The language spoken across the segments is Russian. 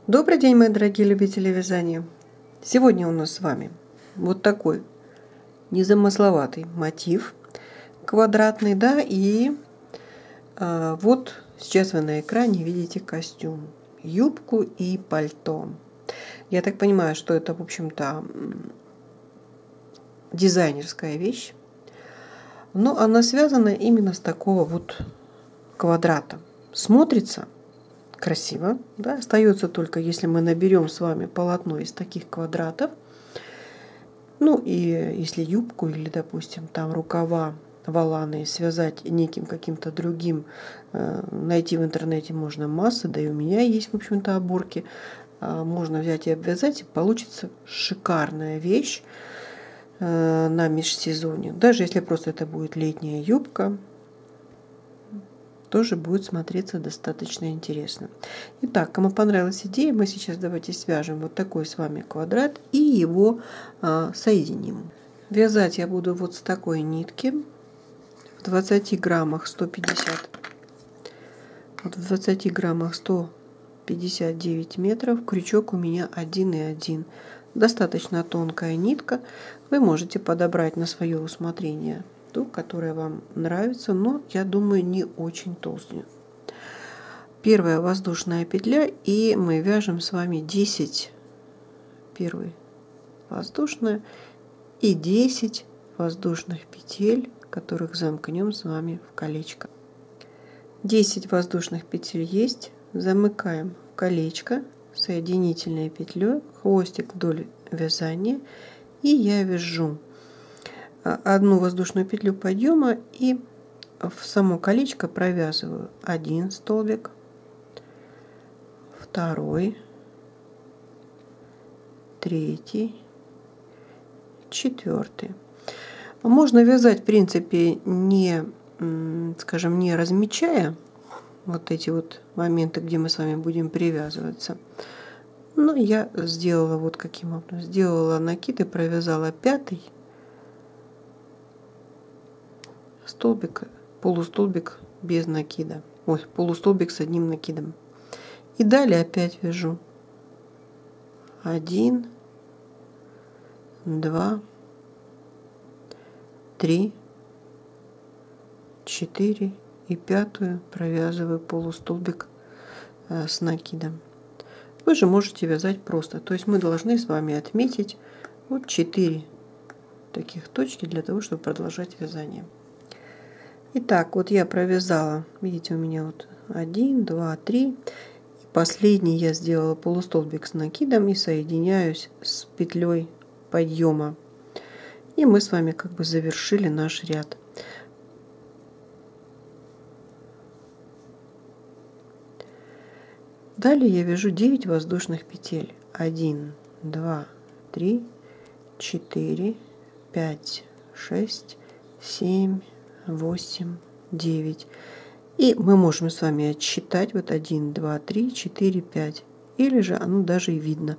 Добрый день, мои дорогие любители вязания! Сегодня у нас с вами вот такой незамысловатый мотив квадратный, да, и вот сейчас вы на экране видите костюм, юбку и пальто. Я так понимаю, что это, в общем-то, дизайнерская вещь, но она связана именно с такого вот квадрата. Смотрится красиво, да? Остается только, если мы наберем с вами полотно из таких квадратов, ну и если юбку или, допустим, там рукава воланы связать неким каким-то другим, найти в интернете можно массы, да и у меня есть, в общем-то, оборки, можно взять и обвязать, и получится шикарная вещь на межсезонье. Даже если просто это будет летняя юбка, тоже будет смотреться достаточно интересно. Итак, кому понравилась идея, мы сейчас давайте свяжем вот такой с вами квадрат и его соединим. Вязать я буду вот с такой нитки в 20 граммах 150. Вот в 20 граммах 159 метров. Крючок у меня 1,1. Достаточно тонкая нитка. Вы можете подобрать на свое усмотрение ту, которая вам нравится, но я думаю, не очень толстую. Первая воздушная петля, и мы вяжем с вами 10 первой воздушная и 10 воздушных петель, которых замкнем с вами в колечко. 10 воздушных петель есть, замыкаем в колечко соединительной петлей, хвостик вдоль вязания, и я вяжу одну воздушную петлю подъема и в само колечко провязываю один столбик, второй, третий, четвертый. Можно вязать, в принципе, не, скажем, не размечая вот эти вот моменты, где мы с вами будем привязываться. Но я сделала вот каким образом. Сделала накид и провязала пятый столбик, полустолбик без накида. Ой, полустолбик с одним накидом. И далее опять вяжу 1, 2, 3, 4 и пятую провязываю полустолбик с накидом. Вы же можете вязать просто. То есть мы должны с вами отметить вот 4 таких точки для того, чтобы продолжать вязание. Итак, вот я провязала, видите, у меня вот 1, 2, 3. Последний я сделала полустолбик с накидом и соединяюсь с петлей подъема. И мы с вами как бы завершили наш ряд. Далее я вяжу 9 воздушных петель. 1, 2, 3, 4, 5, 6, 7, 8, 9. И мы можем с вами отсчитать вот 1, 2, 3, 4, 5. Или же оно даже и видно,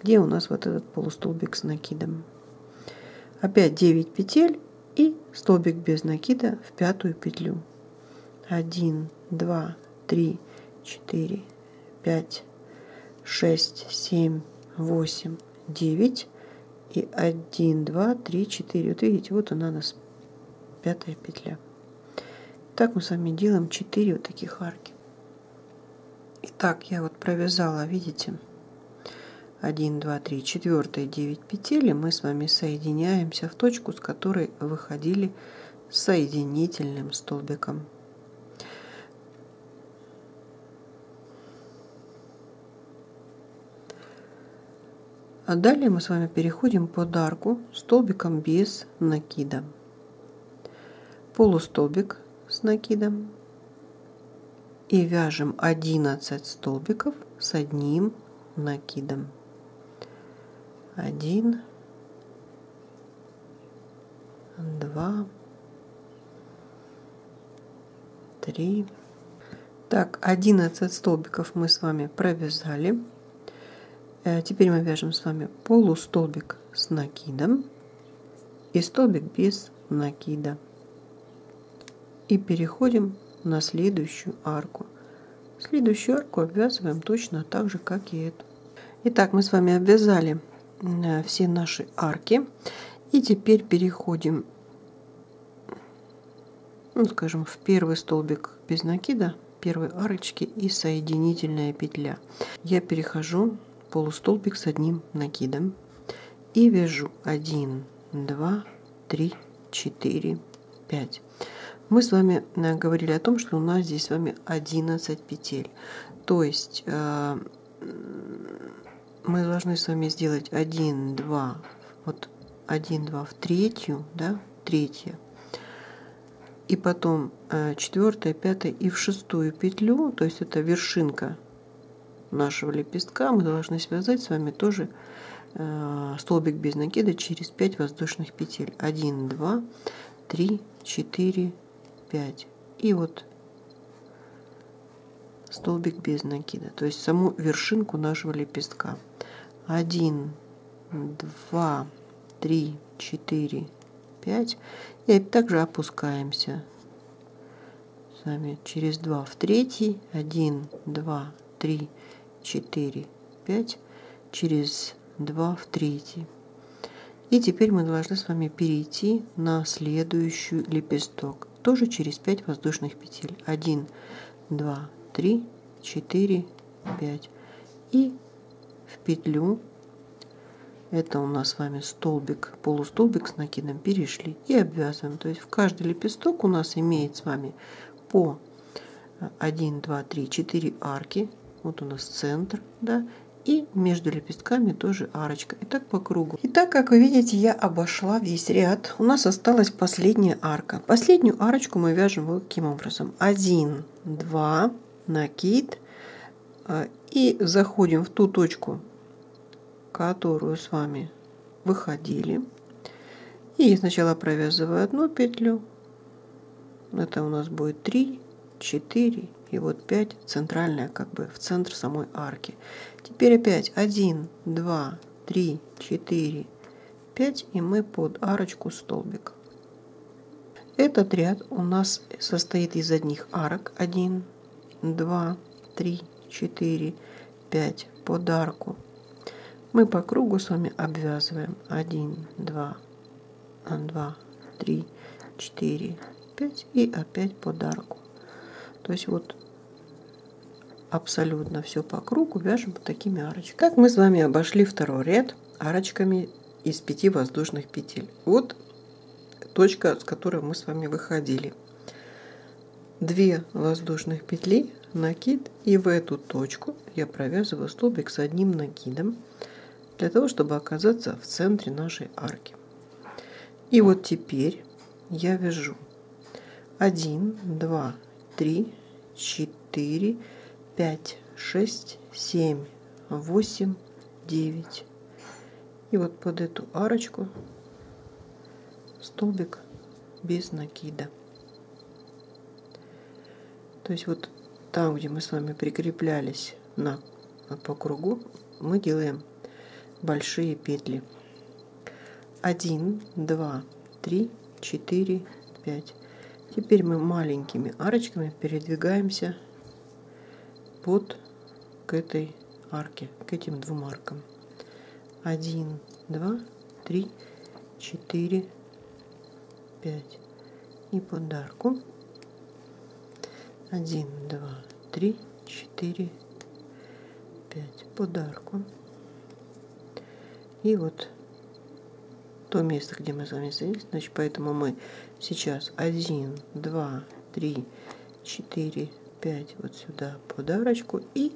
где у нас вот этот полустолбик с накидом. Опять 9 петель и столбик без накида в пятую петлю. 1, 2, 3, 4, 5, 6, 7, 8, 9 и 1, 2, 3, 4. Вот видите, вот она у нас пятая петля. Так мы с вами делаем 4 вот таких арки. Итак, я вот провязала, видите, 1, 2, 3, 4, 9 петель, и мы с вами соединяемся в точку, с которой выходили соединительным столбиком. А далее мы с вами переходим под арку столбиком без накида. Полустолбик с накидом и вяжем 11 столбиков с одним накидом. 1, 2, 3. Так, 11 столбиков мы с вами провязали. Теперь мы вяжем с вами полустолбик с накидом и столбик без накида. И переходим на следующую арку. Следующую арку обвязываем точно так же, как и эту. Итак, мы с вами обвязали все наши арки. И теперь переходим, ну, скажем, в первый столбик без накида, первой арочки и соединительная петля. Я перехожу полустолбик с одним накидом и вяжу 1, 2, 3, 4, 5. Мы с вами говорили о том, что у нас здесь с вами 11 петель. То есть мы должны с вами сделать 1, 2, вот 1, 2 в третью, да, третья. И потом 4, 5 и в 6 петлю, то есть это вершинка нашего лепестка, мы должны связать с вами тоже столбик без накида через 5 воздушных петель. 1, 2, 3, 4, 5. И вот столбик без накида, то есть саму вершинку нашего лепестка. 1, 2, 3, 4, 5. И также опускаемся с вами через 2 в третий. 1, 2, 3, 4, 5. Через 2 в третий. И теперь мы должны с вами перейти на следующий лепесток. Тоже через 5 воздушных петель. 1, 2, 3, 4, 5. И в петлю. Это у нас с вами столбик, полустолбик с накидом, перешли и обвязываем. То есть в каждый лепесток у нас имеет с вами по 1, 2, 3, 4 арки. Вот у нас центр, да, и между лепестками тоже арочка. И так по кругу. Итак, как вы видите, я обошла весь ряд. У нас осталась последняя арка. Последнюю арочку мы вяжем вот таким образом. 1, 2, накид. И заходим в ту точку, которую с вами выходили. И сначала провязываю одну петлю. Это у нас будет 3, 4 и вот 5, центральная, как бы в центр самой арки. Теперь опять 1, 2, 3, 4, 5 и мы под арочку столбик. Этот ряд у нас состоит из одних арок. 1, 2, 3, 4, 5 под арку. Мы по кругу с вами обвязываем 1, 2, 2, 3, 4, 5 и опять под арку. То есть вот абсолютно все по кругу вяжем вот такими арочками. Как мы с вами обошли второй ряд арочками из 5 воздушных петель. Вот точка, с которой мы с вами выходили. 2 воздушных петли, накид, и в эту точку я провязываю столбик с одним накидом, для того, чтобы оказаться в центре нашей арки. И вот теперь я вяжу 1, 2, 3, 4, 5, 6, 7, 8, 9. И вот под эту арочку столбик без накида. То есть вот там, где мы с вами прикреплялись по кругу, мы делаем большие петли. 1, 2, 3, 4, 5. Теперь мы маленькими арочками передвигаемся к этой арке, к этим двум аркам. 1, 2, 3, 4, 5. И под арку. 1, 2, 3, 4, 5. Под арку. И вот то место, где мы с вами соединились, значит, поэтому мы сейчас 1, 2, 3, 4, 5 вот сюда под арочку и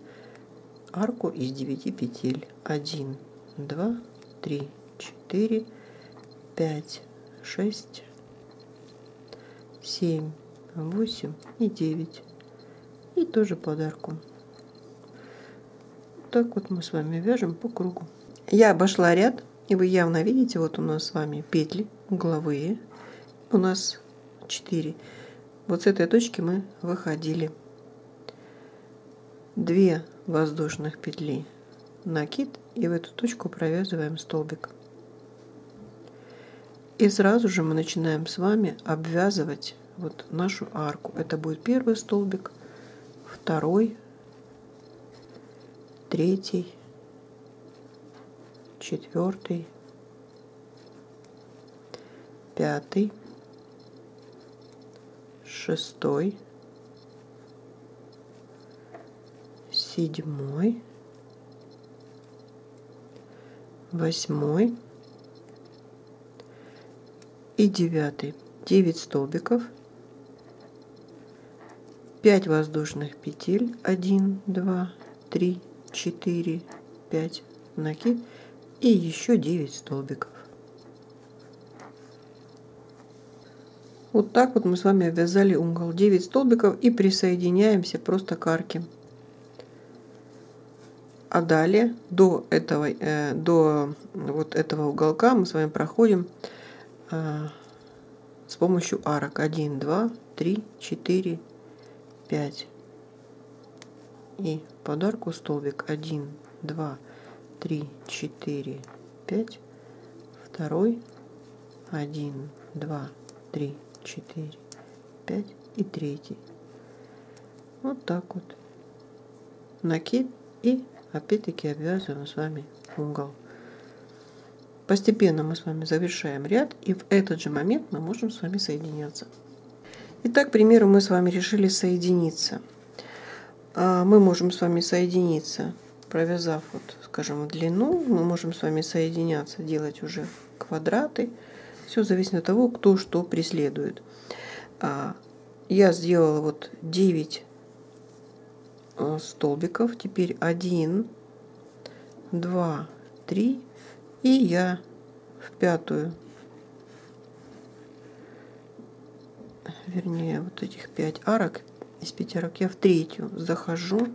арку из 9 петель. 1, 2, 3, 4, 5, 6, 7, 8 и 9. И тоже под арку. Так вот мы с вами вяжем по кругу. Я обошла ряд, и вы явно видите, вот у нас с вами петли угловые. У нас 4. Вот с этой точки мы выходили. 2 воздушных петли, накид, и в эту точку провязываем столбик. И сразу же мы начинаем с вами обвязывать вот нашу арку. Это будет первый столбик, второй, третий, четвертый, пятый, шестой, седьмой, восьмой и девятый. 9 столбиков, 5 воздушных петель, 1, 2, 3, 4, 5, накид и еще 9 столбиков. Вот так вот мы с вами обвязали угол. 9 столбиков и присоединяемся просто к арке. А далее до вот этого уголка мы с вами проходим с помощью арок. 1, 2, 3, 4, 5. И под арку столбик 1, 2, 3, 4, 5. Второй 1, 2, 3, 4, 5 и третий. Вот так вот. Накид и опять-таки обвязываем с вами угол. Постепенно мы с вами завершаем ряд, и в этот же момент мы можем с вами соединяться. Итак, к примеру, мы с вами решили соединиться. Мы можем с вами соединиться, провязав, вот, скажем, в длину. Мы можем с вами соединяться, делать уже квадраты. Все зависит от того, кто что преследует. Я сделала вот 9 столбиков. Теперь 1, 2, 3. И я в пятую, вернее, вот этих 5 арок, из 5 арок я в третью захожу,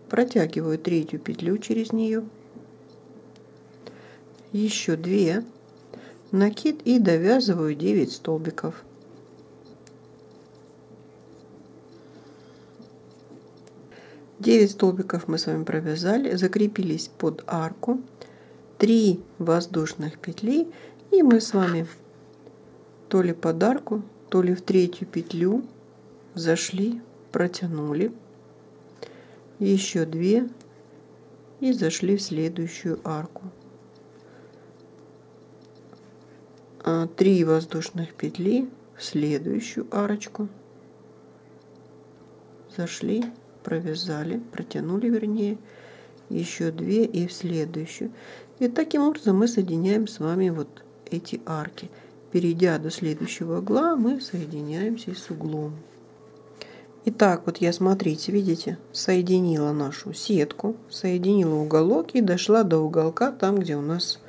протягиваю третью петлю через нее, еще 2, накид и довязываю 9 столбиков. Девять столбиков мы с вами провязали, закрепились под арку. 3 воздушных петли, и мы с вами то ли под арку, то ли в третью петлю зашли, протянули, еще 2 и зашли в следующую арку. 3 воздушных петли в следующую арочку, зашли, провязали, протянули, вернее, еще 2 и в следующую. И таким образом мы соединяем с вами вот эти арки. Перейдя до следующего угла, мы соединяемся с углом. Итак, вот я, смотрите, видите, соединила нашу сетку, соединила уголок и дошла до уголка, там, где у нас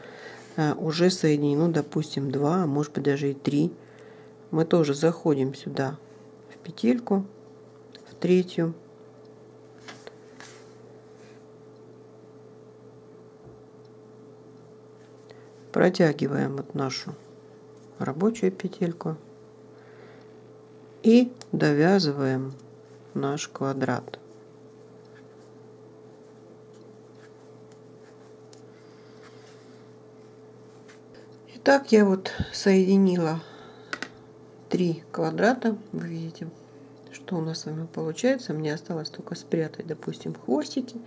уже соединено, допустим, 2, а может быть даже и 3. Мы тоже заходим сюда в петельку, в третью. Протягиваем вот нашу рабочую петельку и довязываем наш квадрат. Итак, я вот соединила 3 квадрата. Вы видите, что у нас с вами получается. Мне осталось только спрятать, допустим, хвостики.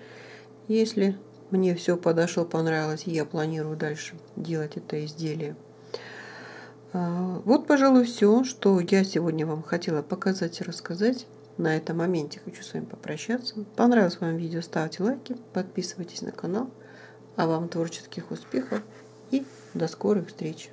Если мне все подошло, понравилось, и я планирую дальше делать это изделие. Вот, пожалуй, все, что я сегодня вам хотела показать и рассказать. На этом моменте хочу с вами попрощаться. Понравилось вам видео, ставьте лайки, подписывайтесь на канал. А вам творческих успехов и до скорых встреч!